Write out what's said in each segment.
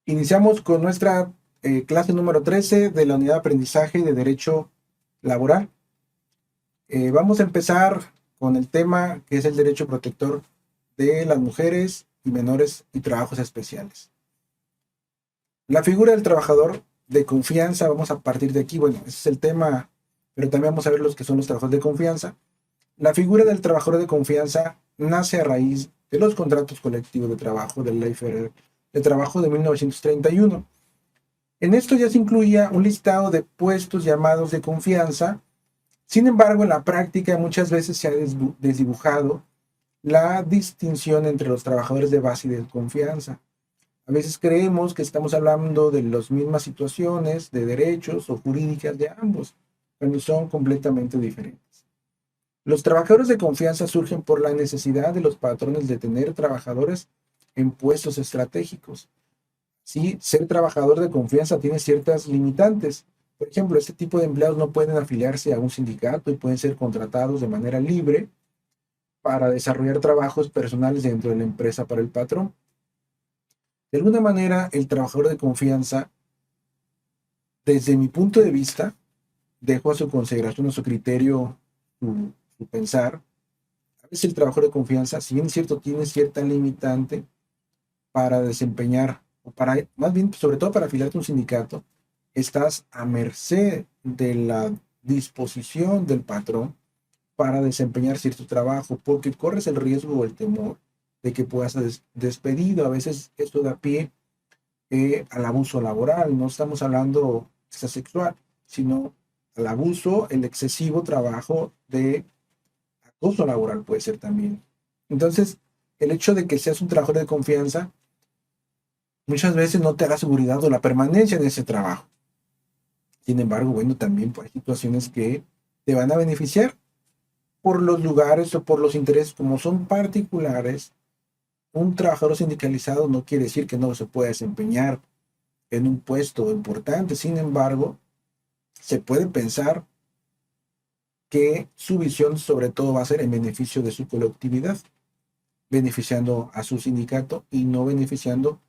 Iniciamos con nuestra clase número 13 de la unidad de aprendizaje de Derecho Laboral. Vamos a empezar con el tema que es el derecho protector de las mujeres y menores y trabajos especiales. La figura del trabajador de confianza, vamos a partir de aquí, bueno, ese es el tema, pero también vamos a ver los que son los trabajadores de confianza. La figura del trabajador de confianza nace a raíz de los contratos colectivos de trabajo de la Ley Federal de Trabajo de 1931. En esto ya se incluía un listado de puestos llamados de confianza. Sin embargo, en la práctica muchas veces se ha desdibujado la distinción entre los trabajadores de base y de confianza. A veces creemos que estamos hablando de las mismas situaciones de derechos o jurídicas de ambos, cuando son completamente diferentes. Los trabajadores de confianza surgen por la necesidad de los patrones de tener trabajadores en puestos estratégicos. Sí, ser trabajador de confianza tiene ciertas limitantes. Por ejemplo, este tipo de empleados no pueden afiliarse a un sindicato y pueden ser contratados de manera libre para desarrollar trabajos personales dentro de la empresa para el patrón. De alguna manera, el trabajador de confianza, desde mi punto de vista, dejo a su consideración, a su criterio, su pensar. A veces el trabajador de confianza, si bien es cierto, tiene cierta limitante para desempeñar, o para, más bien, sobre todo para afiliarte a un sindicato, estás a merced de la disposición del patrón para desempeñar cierto trabajo, porque corres el riesgo o el temor de que puedas ser despedido. A veces esto da pie al abuso laboral. No estamos hablando de sexual, sino al abuso, el excesivo trabajo de acoso laboral puede ser también. Entonces, el hecho de que seas un trabajador de confianza muchas veces no te da seguridad o la permanencia en ese trabajo. Sin embargo, bueno, también hay situaciones que te van a beneficiar por los lugares o por los intereses, como son particulares. Un trabajador sindicalizado no quiere decir que no se pueda desempeñar en un puesto importante. Sin embargo, se puede pensar que su visión sobre todo va a ser en beneficio de su colectividad, beneficiando a su sindicato y no beneficiando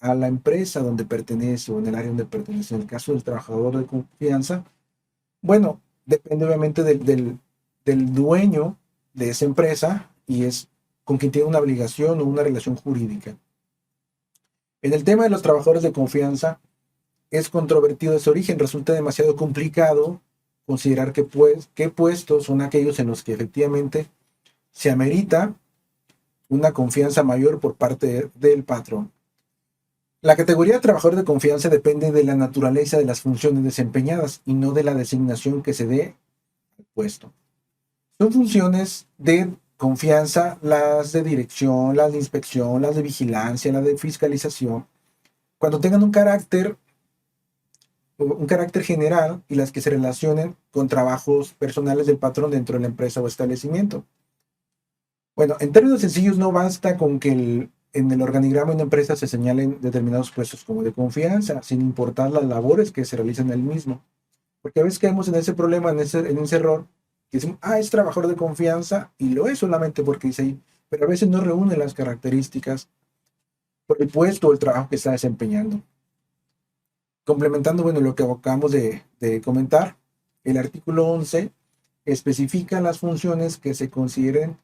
a la empresa donde pertenece o en el área donde pertenece. En el caso del trabajador de confianza, bueno, depende obviamente del dueño de esa empresa y es con quien tiene una obligación o una relación jurídica. En el tema de los trabajadores de confianza, es controvertido ese origen, resulta demasiado complicado considerar qué puestos son aquellos en los que efectivamente se amerita una confianza mayor por parte del patrón. La categoría de trabajador de confianza depende de la naturaleza de las funciones desempeñadas y no de la designación que se dé al puesto. Son funciones de confianza las de dirección, las de inspección, las de vigilancia, las de fiscalización, cuando tengan un carácter general y las que se relacionen con trabajos personales del patrón dentro de la empresa o establecimiento. Bueno, en términos sencillos, no basta con que en el organigrama de una empresa se señalen determinados puestos como de confianza, sin importar las labores que se realizan en el mismo. Porque a veces caemos en ese problema, en ese error, que decimos, es trabajador de confianza, y lo es solamente porque dice ahí, pero a veces no reúne las características por el puesto o el trabajo que está desempeñando. Complementando, bueno, lo que acabamos de comentar, el artículo 11 especifica las funciones que se consideren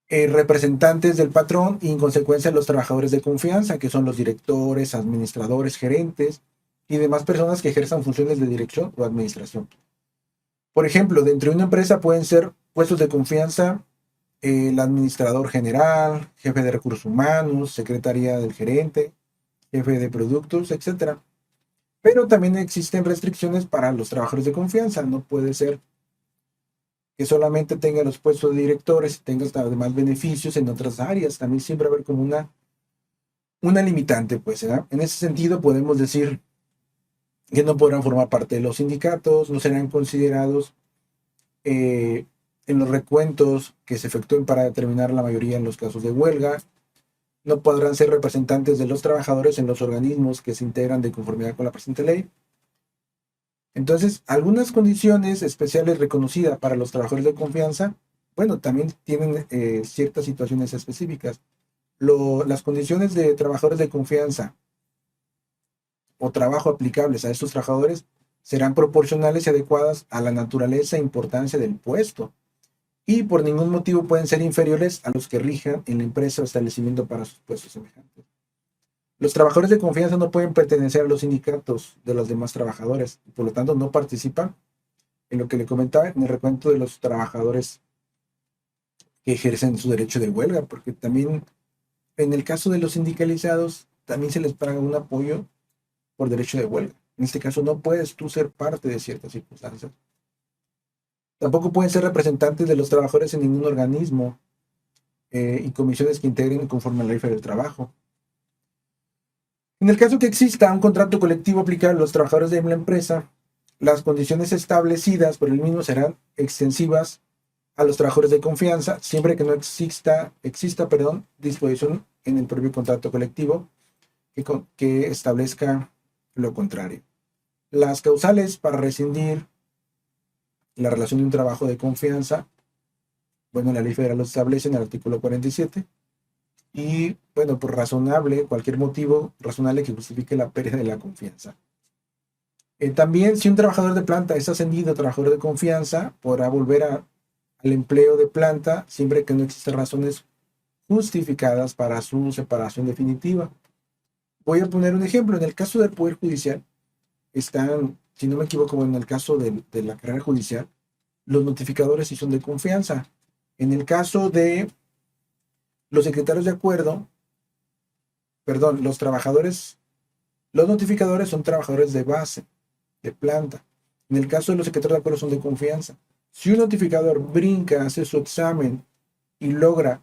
representantes del patrón y en consecuencia los trabajadores de confianza, que son los directores, administradores, gerentes y demás personas que ejerzan funciones de dirección o administración. Por ejemplo, dentro de una empresa pueden ser puestos de confianza el administrador general, jefe de recursos humanos, secretaría del gerente, jefe de productos, etcétera. Pero también existen restricciones para los trabajadores de confianza. No puede ser que solamente tenga los puestos de directores y tenga además beneficios en otras áreas. También siempre va a haber como una limitante, pues, ¿verdad? En ese sentido podemos decir que no podrán formar parte de los sindicatos, no serán considerados en los recuentos que se efectúen para determinar la mayoría en los casos de huelga, no podrán ser representantes de los trabajadores en los organismos que se integran de conformidad con la presente ley. Entonces, algunas condiciones especiales reconocidas para los trabajadores de confianza, bueno, también tienen ciertas situaciones específicas. Las condiciones de trabajadores de confianza o trabajo aplicables a estos trabajadores serán proporcionales y adecuadas a la naturaleza e importancia del puesto, y por ningún motivo pueden ser inferiores a los que rijan en la empresa o establecimiento para sus puestos semejantes. Los trabajadores de confianza no pueden pertenecer a los sindicatos de los demás trabajadores, y por lo tanto no participan en lo que le comentaba, en el recuento de los trabajadores que ejercen su derecho de huelga, porque también en el caso de los sindicalizados también se les paga un apoyo por derecho de huelga. En este caso no puedes tú ser parte de ciertas circunstancias. Tampoco pueden ser representantes de los trabajadores en ningún organismo y comisiones que integren conforme a la ley federal del trabajo. En el caso que exista un contrato colectivo aplicable a los trabajadores de la empresa, las condiciones establecidas por el mismo serán extensivas a los trabajadores de confianza, siempre que no exista disposición en el propio contrato colectivo que establezca lo contrario. Las causales para rescindir la relación de un trabajo de confianza, bueno, la ley federal lo establece en el artículo 47, y bueno, por razonable, cualquier motivo razonable que justifique la pérdida de la confianza. También, si un trabajador de planta es ascendido a trabajador de confianza, podrá volver al empleo de planta siempre que no existan razones justificadas para su separación definitiva. Voy a poner un ejemplo. En el caso del Poder Judicial, están, si no me equivoco, en el caso de la carrera judicial, los notificadores sí son de confianza. En el caso de los secretarios de acuerdo, perdón, los notificadores son trabajadores de base, de planta. En el caso de los secretarios de acuerdo son de confianza. Si un notificador brinca, hace su examen y logra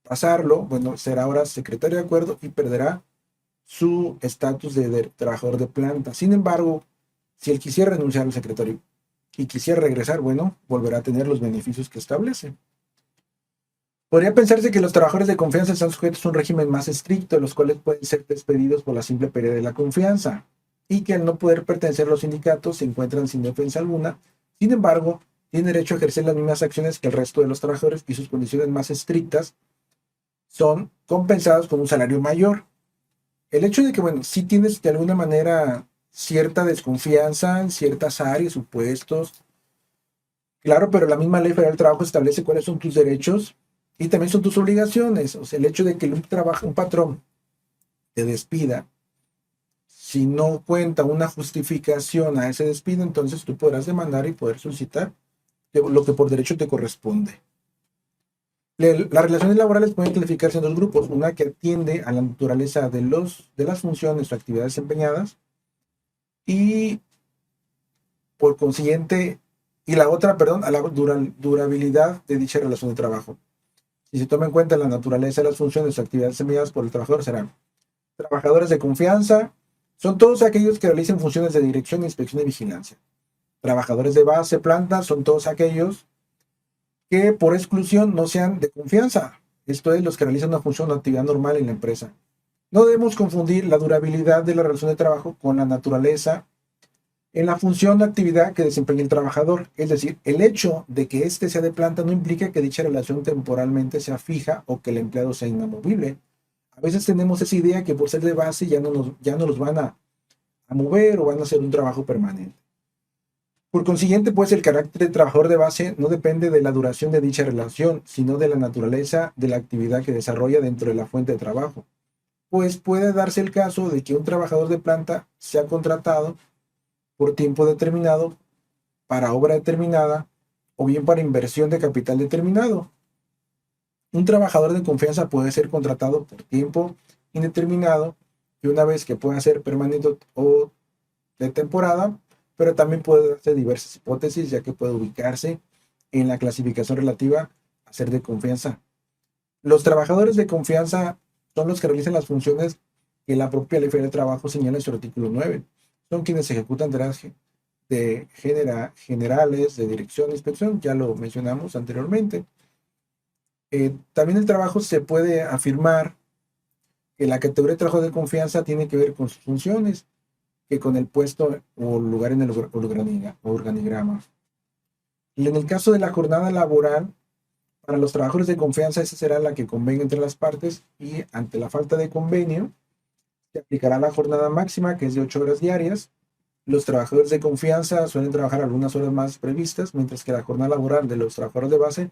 pasarlo, bueno, será ahora secretario de acuerdo y perderá su estatus de trabajador de planta. Sin embargo, si él quisiera renunciar al secretario y quisiera regresar, bueno, volverá a tener los beneficios que establece. Podría pensarse que los trabajadores de confianza están sujetos a un régimen más estricto, los cuales pueden ser despedidos por la simple pérdida de la confianza, y que al no poder pertenecer a los sindicatos se encuentran sin defensa alguna. Sin embargo, tienen derecho a ejercer las mismas acciones que el resto de los trabajadores, y sus condiciones más estrictas son compensadas con un salario mayor. El hecho de que, bueno, sí tienes de alguna manera cierta desconfianza en ciertas áreas o puestos, claro, pero la misma ley federal del trabajo establece cuáles son tus derechos y también son tus obligaciones. O sea, el hecho de que un patrón te despida, si no cuenta una justificación a ese despido, entonces tú podrás demandar y poder solicitar lo que por derecho te corresponde. Las relaciones laborales pueden clasificarse en dos grupos: una que atiende a la naturaleza de las funciones o actividades desempeñadas, y por consiguiente, y la otra, perdón, a la durabilidad de dicha relación de trabajo. Si se toma en cuenta la naturaleza de las funciones o actividades desempeñadas por el trabajador, serán trabajadores de confianza, son todos aquellos que realicen funciones de dirección, inspección y vigilancia. Trabajadores de base, planta, son todos aquellos que por exclusión no sean de confianza, esto es, los que realizan una función o actividad normal en la empresa. No debemos confundir la durabilidad de la relación de trabajo con la naturaleza en la función o actividad que desempeña el trabajador. Es decir, el hecho de que éste sea de planta no implica que dicha relación temporalmente sea fija o que el empleado sea inamovible. A veces tenemos esa idea que por ser de base ya no los van a mover o van a hacer un trabajo permanente. Por consiguiente, pues el carácter de trabajador de base no depende de la duración de dicha relación, sino de la naturaleza de la actividad que desarrolla dentro de la fuente de trabajo. Pues puede darse el caso de que un trabajador de planta sea contratado por tiempo determinado, para obra determinada, o bien para inversión de capital determinado. Un trabajador de confianza puede ser contratado por tiempo indeterminado, y una vez que pueda ser permanente o de temporada, pero también puede darse diversas hipótesis, ya que puede ubicarse en la clasificación relativa a ser de confianza. Los trabajadores de confianza son los que realizan las funciones que la propia Ley Federal del Trabajo señala en su artículo 9. Son quienes ejecutan tareas generales de dirección e inspección, ya lo mencionamos anteriormente. También el trabajo se puede afirmar que la categoría de trabajo de confianza tiene que ver con sus funciones, que con el puesto o lugar en el organigrama. Y en el caso de la jornada laboral, para los trabajadores de confianza, esa será la que convenga entre las partes, y ante la falta de convenio, Se aplicará la jornada máxima, que es de 8 horas diarias. Los trabajadores de confianza suelen trabajar algunas horas más previstas, mientras que la jornada laboral de los trabajadores de base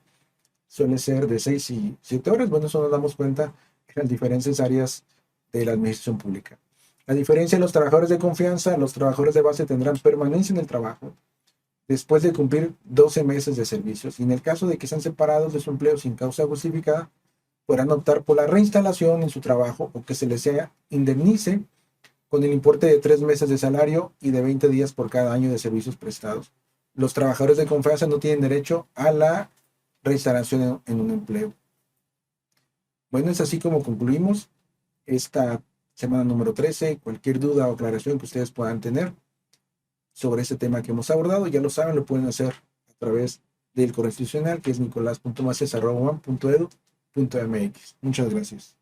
suele ser de 6 y 7 horas. Bueno, eso nos damos cuenta en las diferentes áreas de la administración pública. La diferencia de los trabajadores de confianza, los trabajadores de base tendrán permanencia en el trabajo después de cumplir 12 meses de servicios, y en el caso de que sean separados de su empleo sin causa justificada, podrán optar por la reinstalación en su trabajo o que se les sea indemnice con el importe de 3 meses de salario y de 20 días por cada año de servicios prestados. Los trabajadores de confianza no tienen derecho a la reinstalación en un empleo. Bueno, es así como concluimos esta semana número 13. Cualquier duda o aclaración que ustedes puedan tener sobre este tema que hemos abordado, ya lo saben, lo pueden hacer a través del correo institucional, que es nicolás.macias@uam.edu.mx. Muchas gracias.